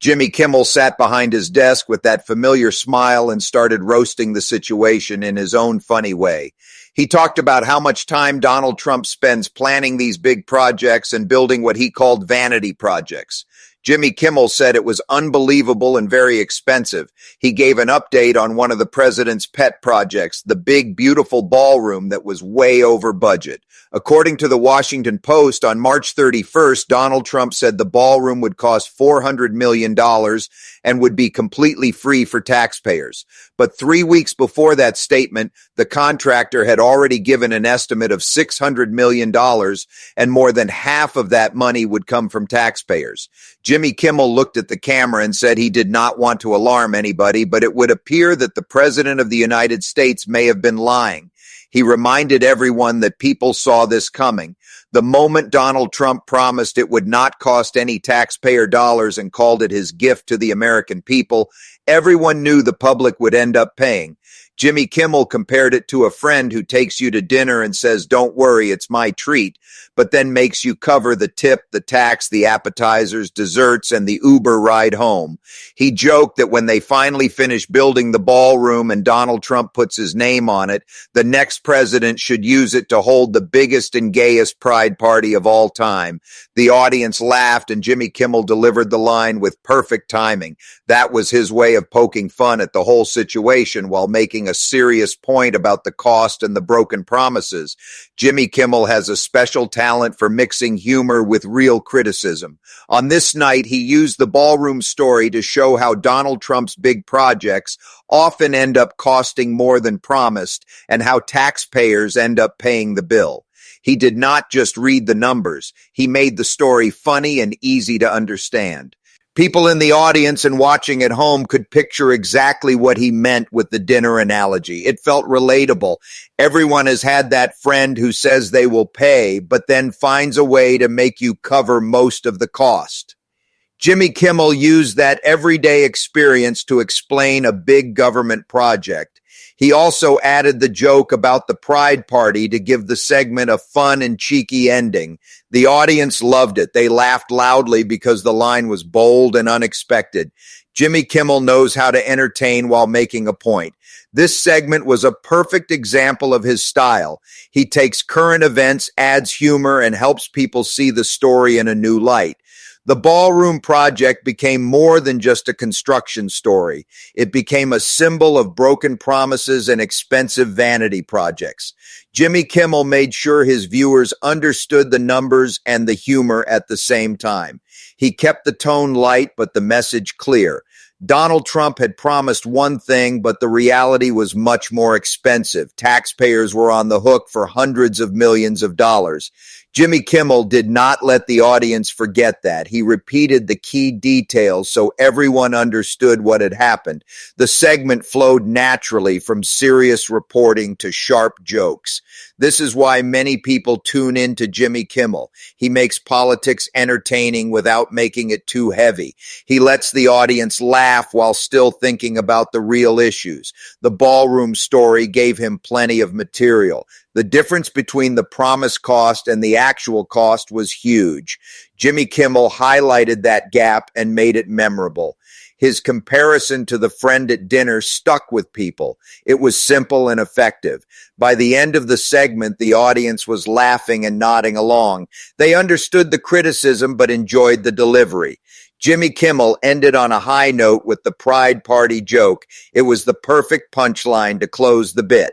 Jimmy Kimmel sat behind his desk with that familiar smile and started roasting the situation in his own funny way. He talked about how much time Donald Trump spends planning these big projects and building what he called vanity projects. Jimmy Kimmel said it was unbelievable and very expensive. He gave an update on one of the president's pet projects, the big, beautiful ballroom that was way over budget. According to the Washington Post, on March 31st, Donald Trump said the ballroom would cost $400 million and would be completely free for taxpayers. But 3 weeks before that statement, the contractor had already given an estimate of $600 million, and more than half of that money would come from taxpayers. Jimmy Kimmel looked at the camera and said he did not want to alarm anybody, but it would appear that the President of the United States may have been lying. He reminded everyone that people saw this coming. The moment Donald Trump promised it would not cost any taxpayer dollars and called it his gift to the American people, everyone knew the public would end up paying. Jimmy Kimmel compared it to a friend who takes you to dinner and says, "Don't worry, it's my treat," but then makes you cover the tip, the tax, the appetizers, desserts, and the Uber ride home. He joked that when they finally finish building the ballroom and Donald Trump puts his name on it, the next president should use it to hold the biggest and gayest pride party of all time. The audience laughed and Jimmy Kimmel delivered the line with perfect timing. That was his way of poking fun at the whole situation while making a serious point about the cost and the broken promises. Jimmy Kimmel has a special talent for mixing humor with real criticism. On this night, he used the ballroom story to show how Donald Trump's big projects often end up costing more than promised and how taxpayers end up paying the bill. He did not just read the numbers. He made the story funny and easy to understand. People in the audience and watching at home could picture exactly what he meant with the dinner analogy. It felt relatable. Everyone has had that friend who says they will pay, but then finds a way to make you cover most of the cost. Jimmy Kimmel used that everyday experience to explain a big government project. He also added the joke about the Pride Party to give the segment a fun and cheeky ending. The audience loved it. They laughed loudly because the line was bold and unexpected. Jimmy Kimmel knows how to entertain while making a point. This segment was a perfect example of his style. He takes current events, adds humor, and helps people see the story in a new light. The ballroom project became more than just a construction story. It became a symbol of broken promises and expensive vanity projects. Jimmy Kimmel made sure his viewers understood the numbers and the humor at the same time. He kept the tone light, but the message clear. Donald Trump had promised one thing, but the reality was much more expensive. Taxpayers were on the hook for hundreds of millions of dollars. Jimmy Kimmel did not let the audience forget that. He repeated the key details so everyone understood what had happened. The segment flowed naturally from serious reporting to sharp jokes. This is why many people tune in to Jimmy Kimmel. He makes politics entertaining without making it too heavy. He lets the audience laugh while still thinking about the real issues. The ballroom story gave him plenty of material. The difference between the promised cost and the actual cost was huge. Jimmy Kimmel highlighted that gap and made it memorable. His comparison to the friend at dinner stuck with people. It was simple and effective. By the end of the segment, the audience was laughing and nodding along. They understood the criticism but enjoyed the delivery. Jimmy Kimmel ended on a high note with the Pride Party joke. It was the perfect punchline to close the bit.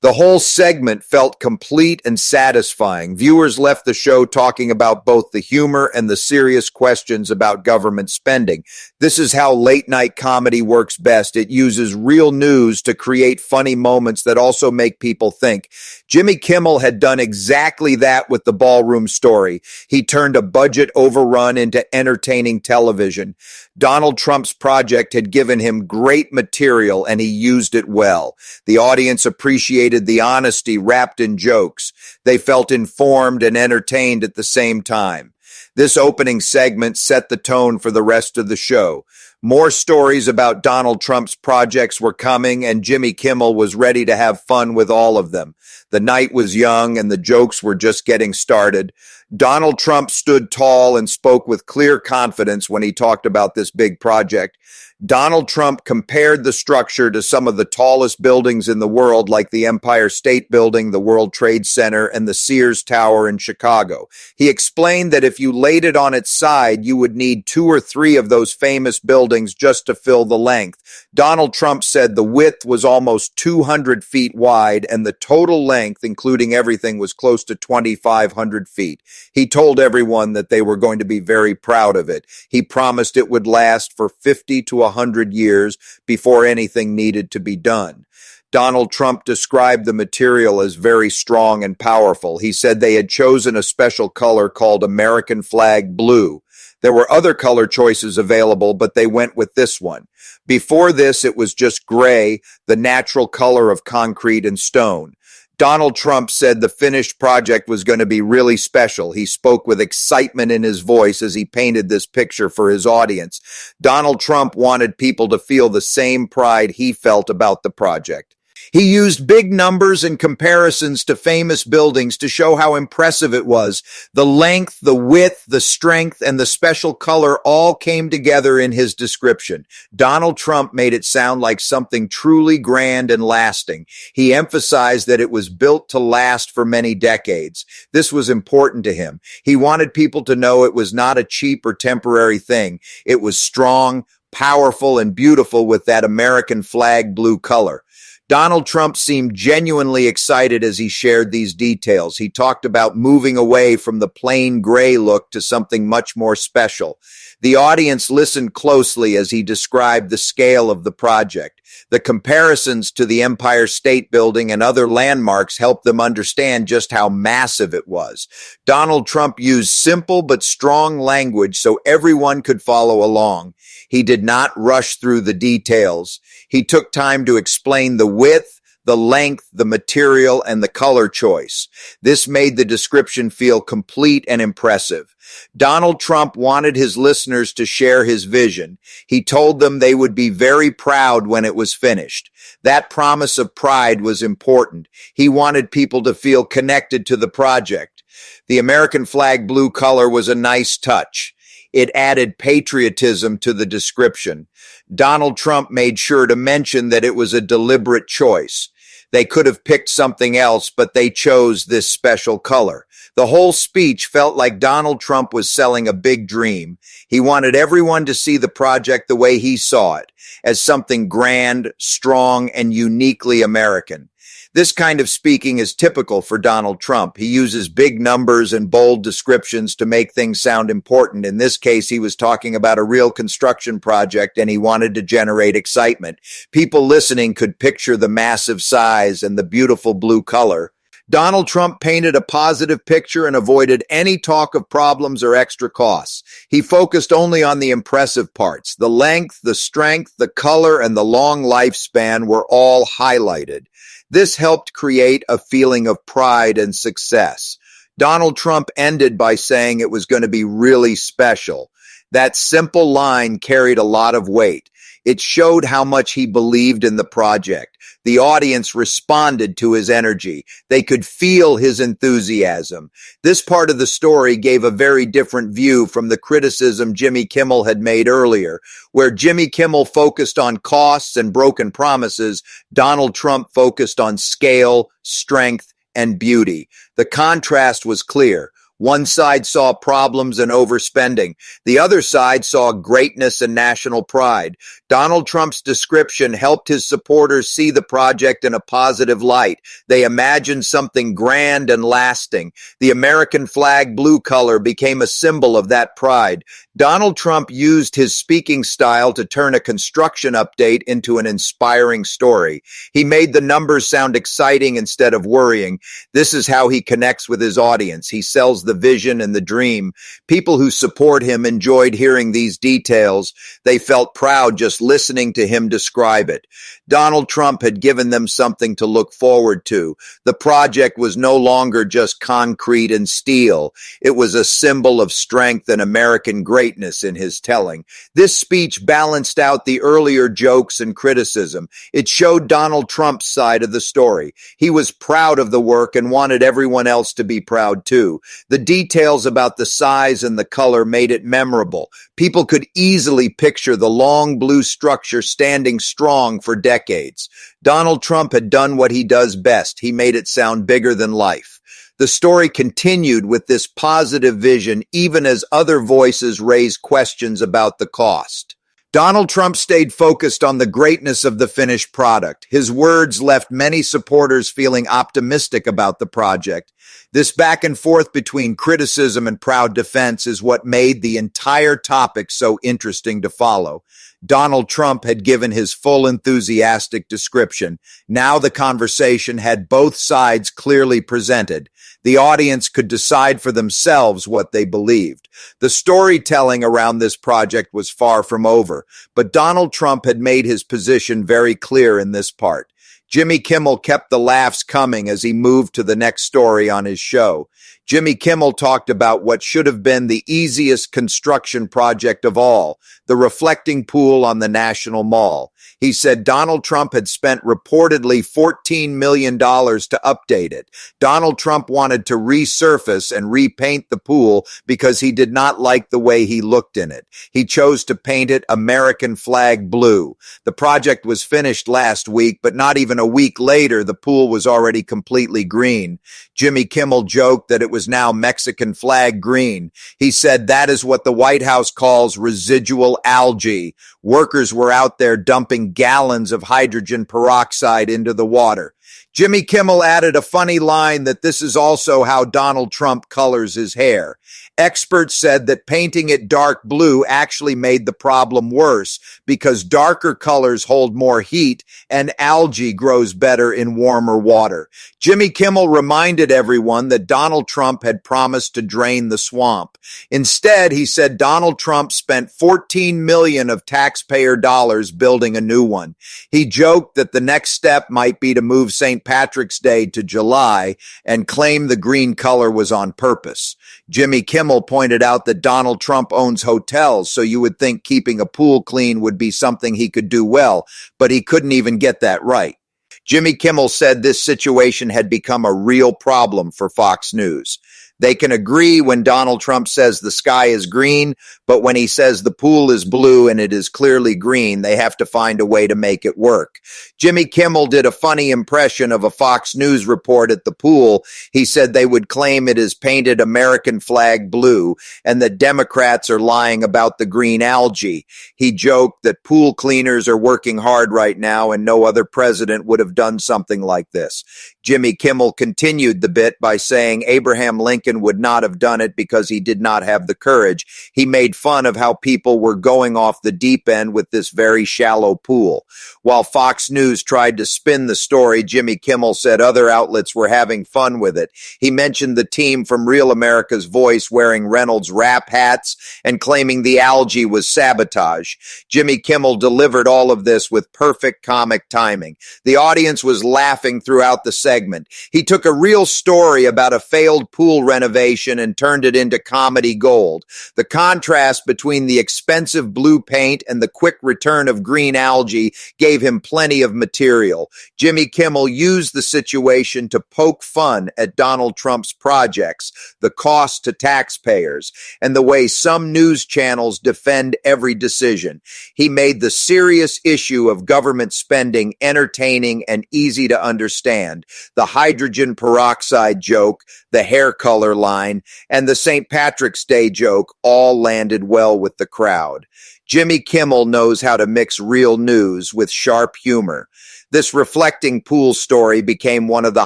The whole segment felt complete and satisfying. Viewers left the show talking about both the humor and the serious questions about government spending. This is how late-night comedy works best. It uses real news to create funny moments that also make people think. Jimmy Kimmel had done exactly that with the ballroom story. He turned a budget overrun into entertaining television. Donald Trump's project had given him great material, and he used it well. The audience appreciated the honesty wrapped in jokes. They felt informed and entertained at the same time. This opening segment set the tone for the rest of the show. More stories about Donald Trump's projects were coming, and Jimmy Kimmel was ready to have fun with all of them. The night was young, and the jokes were just getting started. Donald Trump stood tall and spoke with clear confidence when he talked about this big project. Donald Trump compared the structure to some of the tallest buildings in the world, like the Empire State Building, the World Trade Center, and the Sears Tower in Chicago. He explained that if you laid it on its side, you would need 2 or 3 of those famous buildings just to fill the length. Donald Trump said the width was almost 200 feet wide, and the total length, including everything, was close to 2,500 feet. He told everyone that they were going to be very proud of it. He promised it would last for 50 to 100 years before anything needed to be done. Donald Trump described the material as very strong and powerful. He said they had chosen a special color called American flag blue. There were other color choices available, but they went with this one. Before this, it was just gray, the natural color of concrete and stone. Donald Trump said the finished project was going to be really special. He spoke with excitement in his voice as he painted this picture for his audience. Donald Trump wanted people to feel the same pride he felt about the project. He used big numbers and comparisons to famous buildings to show how impressive it was. The length, the width, the strength, and the special color all came together in his description. Donald Trump made it sound like something truly grand and lasting. He emphasized that it was built to last for many decades. This was important to him. He wanted people to know it was not a cheap or temporary thing. It was strong, powerful, and beautiful with that American flag blue color. Donald Trump seemed genuinely excited as he shared these details. He talked about moving away from the plain gray look to something much more special. The audience listened closely as he described the scale of the project. The comparisons to the Empire State Building and other landmarks helped them understand just how massive it was. Donald Trump used simple but strong language so everyone could follow along. He did not rush through the details. He took time to explain the width, the length, the material, and the color choice. This made the description feel complete and impressive. Donald Trump wanted his listeners to share his vision. He told them they would be very proud when it was finished. That promise of pride was important. He wanted people to feel connected to the project. The American flag blue color was a nice touch. It added patriotism to the description. Donald Trump made sure to mention that it was a deliberate choice. They could have picked something else, but they chose this special color. The whole speech felt like Donald Trump was selling a big dream. He wanted everyone to see the project the way he saw it, as something grand, strong, and uniquely American. This kind of speaking is typical for Donald Trump. He uses big numbers and bold descriptions to make things sound important. In this case, he was talking about a real construction project and he wanted to generate excitement. People listening could picture the massive size and the beautiful blue color. Donald Trump painted a positive picture and avoided any talk of problems or extra costs. He focused only on the impressive parts. The length, the strength, the color, and the long lifespan were all highlighted. This helped create a feeling of pride and success. Donald Trump ended by saying it was going to be really special. That simple line carried a lot of weight. It showed how much he believed in the project. The audience responded to his energy. They could feel his enthusiasm. This part of the story gave a very different view from the criticism Jimmy Kimmel had made earlier. Where Jimmy Kimmel focused on costs and broken promises, Donald Trump focused on scale, strength, and beauty. The contrast was clear. One side saw problems and overspending. The other side saw greatness and national pride. Donald Trump's description helped his supporters see the project in a positive light. They imagined something grand and lasting. The American flag blue color became a symbol of that pride. Donald Trump used his speaking style to turn a construction update into an inspiring story. He made the numbers sound exciting instead of worrying. This is how he connects with his audience. He sells the vision, and the dream. People who support him enjoyed hearing these details. They felt proud just listening to him describe it. Donald Trump had given them something to look forward to. The project was no longer just concrete and steel. It was a symbol of strength and American greatness in his telling. This speech balanced out the earlier jokes and criticism. It showed Donald Trump's side of the story. He was proud of the work and wanted everyone else to be proud too. The details about the size and the color made it memorable. People could easily picture the long blue structure standing strong for decades. Donald Trump had done what he does best. He made it sound bigger than life. The story continued with this positive vision, even as other voices raised questions about the cost. Donald Trump stayed focused on the greatness of the finished product. His words left many supporters feeling optimistic about the project. This back and forth between criticism and proud defense is what made the entire topic so interesting to follow. Donald Trump had given his full enthusiastic description. Now the conversation had both sides clearly presented. The audience could decide for themselves what they believed. The storytelling around this project was far from over, but Donald Trump had made his position very clear in this part. Jimmy Kimmel kept the laughs coming as he moved to the next story on his show. Jimmy Kimmel talked about what should have been the easiest construction project of all, the reflecting pool on the National Mall. He said Donald Trump had spent reportedly $14 million to update it. Donald Trump wanted to resurface and repaint the pool because he did not like the way he looked in it. He chose to paint it American flag blue. The project was finished last week, but not even a week later, the pool was already completely green. Jimmy Kimmel joked that it was now Mexican flag green. He said that is what the White House calls residual algae. Workers were out there dumping gallons of hydrogen peroxide into the water. Jimmy Kimmel added a funny line that this is also how Donald Trump colors his hair. Experts said that painting it dark blue actually made the problem worse because darker colors hold more heat and algae grows better in warmer water. Jimmy Kimmel reminded everyone that Donald Trump had promised to drain the swamp. Instead, he said Donald Trump spent $14 million of taxpayer dollars building a new one. He joked that the next step might be to move St. Patrick's Day to July and claim the green color was on purpose. Jimmy Kimmel pointed out that Donald Trump owns hotels, so you would think keeping a pool clean would be something he could do well, but he couldn't even get that right. Jimmy Kimmel said this situation had become a real problem for Fox News. They can agree when Donald Trump says the sky is green, but when he says the pool is blue and it is clearly green, they have to find a way to make it work. Jimmy Kimmel did a funny impression of a Fox News report at the pool. He said they would claim it is painted American flag blue and that Democrats are lying about the green algae. He joked that pool cleaners are working hard right now and no other president would have done something like this. Jimmy Kimmel continued the bit by saying Abraham Lincoln would not have done it because he did not have the courage. He made fun of how people were going off the deep end with this very shallow pool. While Fox News tried to spin the story, Jimmy Kimmel said other outlets were having fun with it. He mentioned the team from Real America's Voice wearing Reynolds Wrap hats and claiming the algae was sabotage. Jimmy Kimmel delivered all of this with perfect comic timing. The audience was laughing throughout the segment. He took a real story about a failed pool renovation and turned it into comedy gold. The contrast between the expensive blue paint and the quick return of green algae gave him plenty of material. Jimmy Kimmel used the situation to poke fun at Donald Trump's projects, the cost to taxpayers, and the way some news channels defend every decision. He made the serious issue of government spending entertaining and easy to understand. The hydrogen peroxide joke, the hair color line, and the St. Patrick's Day joke all landed well with the crowd. Jimmy Kimmel knows how to mix real news with sharp humor. This reflecting pool story became one of the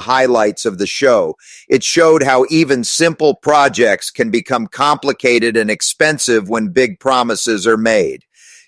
highlights of the show. It showed how even simple projects can become complicated and expensive when big promises are made.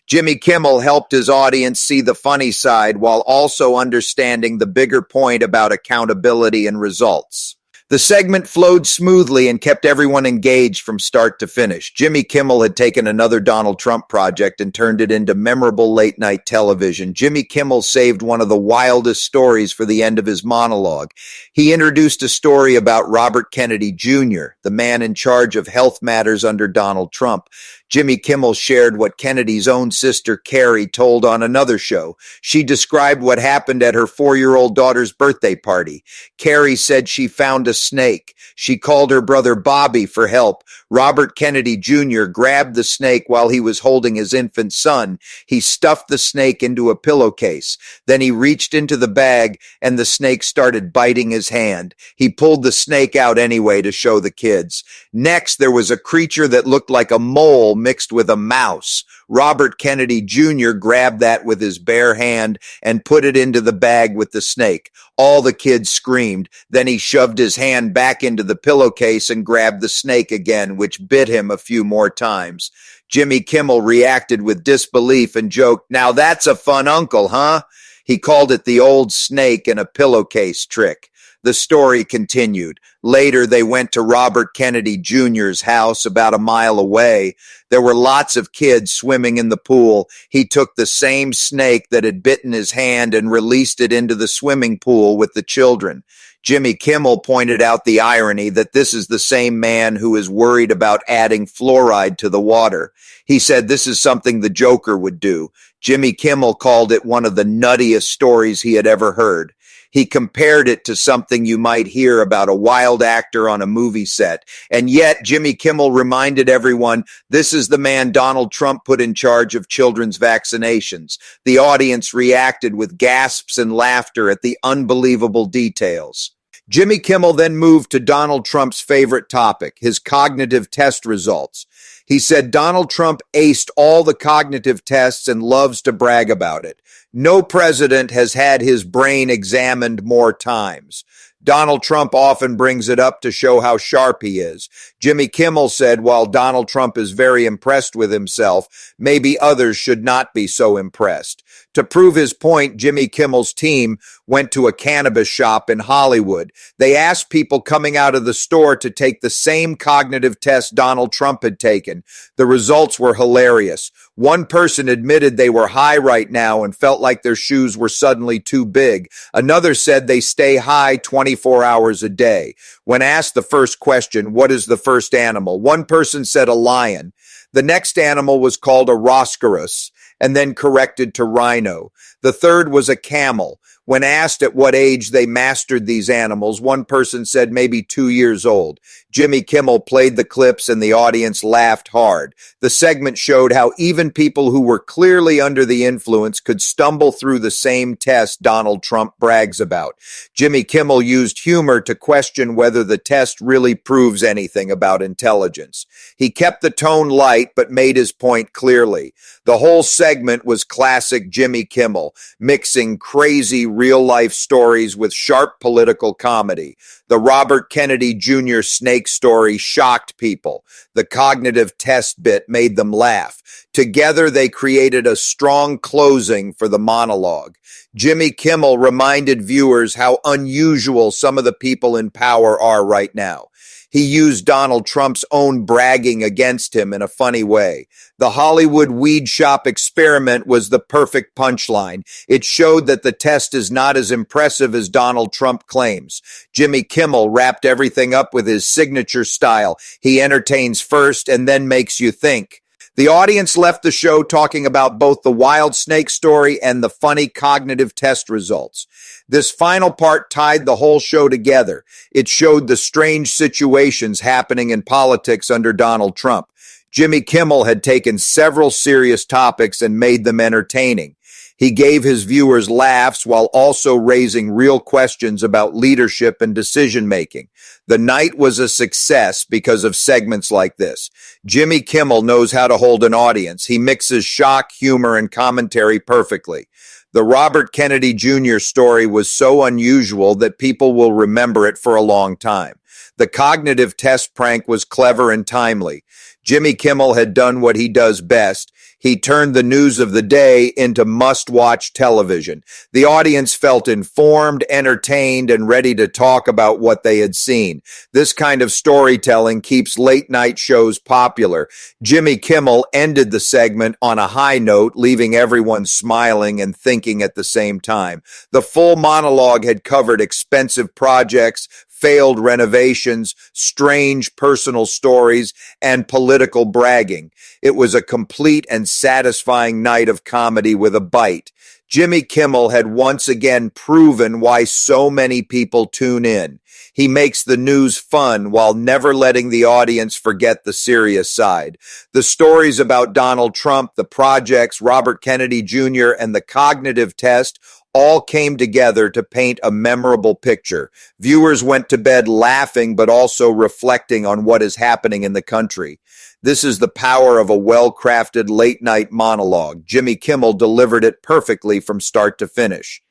Jimmy Kimmel helped his audience see the funny side while also understanding the bigger point about accountability and results. The segment flowed smoothly and kept everyone engaged from start to finish. Jimmy Kimmel had taken another Donald Trump project and turned it into memorable late-night television. Jimmy Kimmel saved one of the wildest stories for the end of his monologue. He introduced a story about Robert Kennedy Jr., the man in charge of health matters under Donald Trump. Jimmy Kimmel shared what Kennedy's own sister, Carrie, told on another show. She described what happened at her 4-year-old daughter's birthday party. Carrie said she found a snake. She called her brother Bobby for help. Robert Kennedy Jr. grabbed the snake while he was holding his infant son. He stuffed the snake into a pillowcase. Then he reached into the bag and the snake started biting his hand. He pulled the snake out anyway to show the kids. Next, there was a creature that looked like a mole mixed with a mouse. Robert Kennedy Jr. grabbed that with his bare hand and put it into the bag with the snake. All the kids screamed. Then he shoved his hand back into the pillowcase and grabbed the snake again, which bit him a few more times. Jimmy Kimmel reacted with disbelief and joked, "Now that's a fun uncle, huh?" He called it the old snake in a pillowcase trick. The story continued. Later, they went to Robert Kennedy Jr.'s house about a mile away. There were lots of kids swimming in the pool. He took the same snake that had bitten his hand and released it into the swimming pool with the children. Jimmy Kimmel pointed out the irony that this is the same man who is worried about adding fluoride to the water. He said this is something the Joker would do. Jimmy Kimmel called it one of the nuttiest stories he had ever heard. He compared it to something you might hear about a wild actor on a movie set. And yet, Jimmy Kimmel reminded everyone, this is the man Donald Trump put in charge of children's vaccinations. The audience reacted with gasps and laughter at the unbelievable details. Jimmy Kimmel then moved to Donald Trump's favorite topic, his cognitive test results. He said Donald Trump aced all the cognitive tests and loves to brag about it. No president has had his brain examined more times. Donald Trump often brings it up to show how sharp he is. Jimmy Kimmel said while Donald Trump is very impressed with himself, maybe others should not be so impressed. To prove his point, Jimmy Kimmel's team went to a cannabis shop in Hollywood. They asked people coming out of the store to take the same cognitive test Donald Trump had taken. The results were hilarious. One person admitted they were high right now and felt like their shoes were suddenly too big. Another said they stay high 24 hours a day. When asked the first question, what is the first animal? One person said a lion. The next animal was called a rhinoceros and then corrected to rhino. The third was a camel. When asked at what age they mastered these animals, one person said maybe 2 years old. Jimmy Kimmel played the clips and the audience laughed hard. The segment showed how even people who were clearly under the influence could stumble through the same test Donald Trump brags about. Jimmy Kimmel used humor to question whether the test really proves anything about intelligence. He kept the tone light but made his point clearly. The whole segment was classic Jimmy Kimmel, mixing crazy real-life stories with sharp political comedy. The Robert Kennedy Jr. snake story shocked people. The cognitive test bit made them laugh. Together, they created a strong closing for the monologue. Jimmy Kimmel reminded viewers how unusual some of the people in power are right now. He used Donald Trump's own bragging against him in a funny way. The Hollywood weed shop experiment was the perfect punchline. It showed that the test is not as impressive as Donald Trump claims. Jimmy Kimmel wrapped everything up with his signature style. He entertains first and then makes you think. The audience left the show talking about both the wild snake story and the funny cognitive test results. This final part tied the whole show together. It showed the strange situations happening in politics under Donald Trump. Jimmy Kimmel had taken several serious topics and made them entertaining. He gave his viewers laughs while also raising real questions about leadership and decision-making. The night was a success because of segments like this. Jimmy Kimmel knows how to hold an audience. He mixes shock, humor, and commentary perfectly. The Robert Kennedy Jr. story was so unusual that people will remember it for a long time. The cognitive test prank was clever and timely. Jimmy Kimmel had done what he does best. He turned the news of the day into must-watch television. The audience felt informed, entertained, and ready to talk about what they had seen. This kind of storytelling keeps late-night shows popular. Jimmy Kimmel ended the segment on a high note, leaving everyone smiling and thinking at the same time. The full monologue had covered expensive projects, failed renovations, strange personal stories, and political bragging. It was a complete and satisfying night of comedy with a bite. Jimmy Kimmel had once again proven why so many people tune in. He makes the news fun while never letting the audience forget the serious side. The stories about Donald Trump, the projects, Robert Kennedy Jr., and the cognitive test all came together to paint a memorable picture. Viewers went to bed laughing, but also reflecting on what is happening in the country. This is the power of a well-crafted late-night monologue. Jimmy Kimmel delivered it perfectly from start to finish.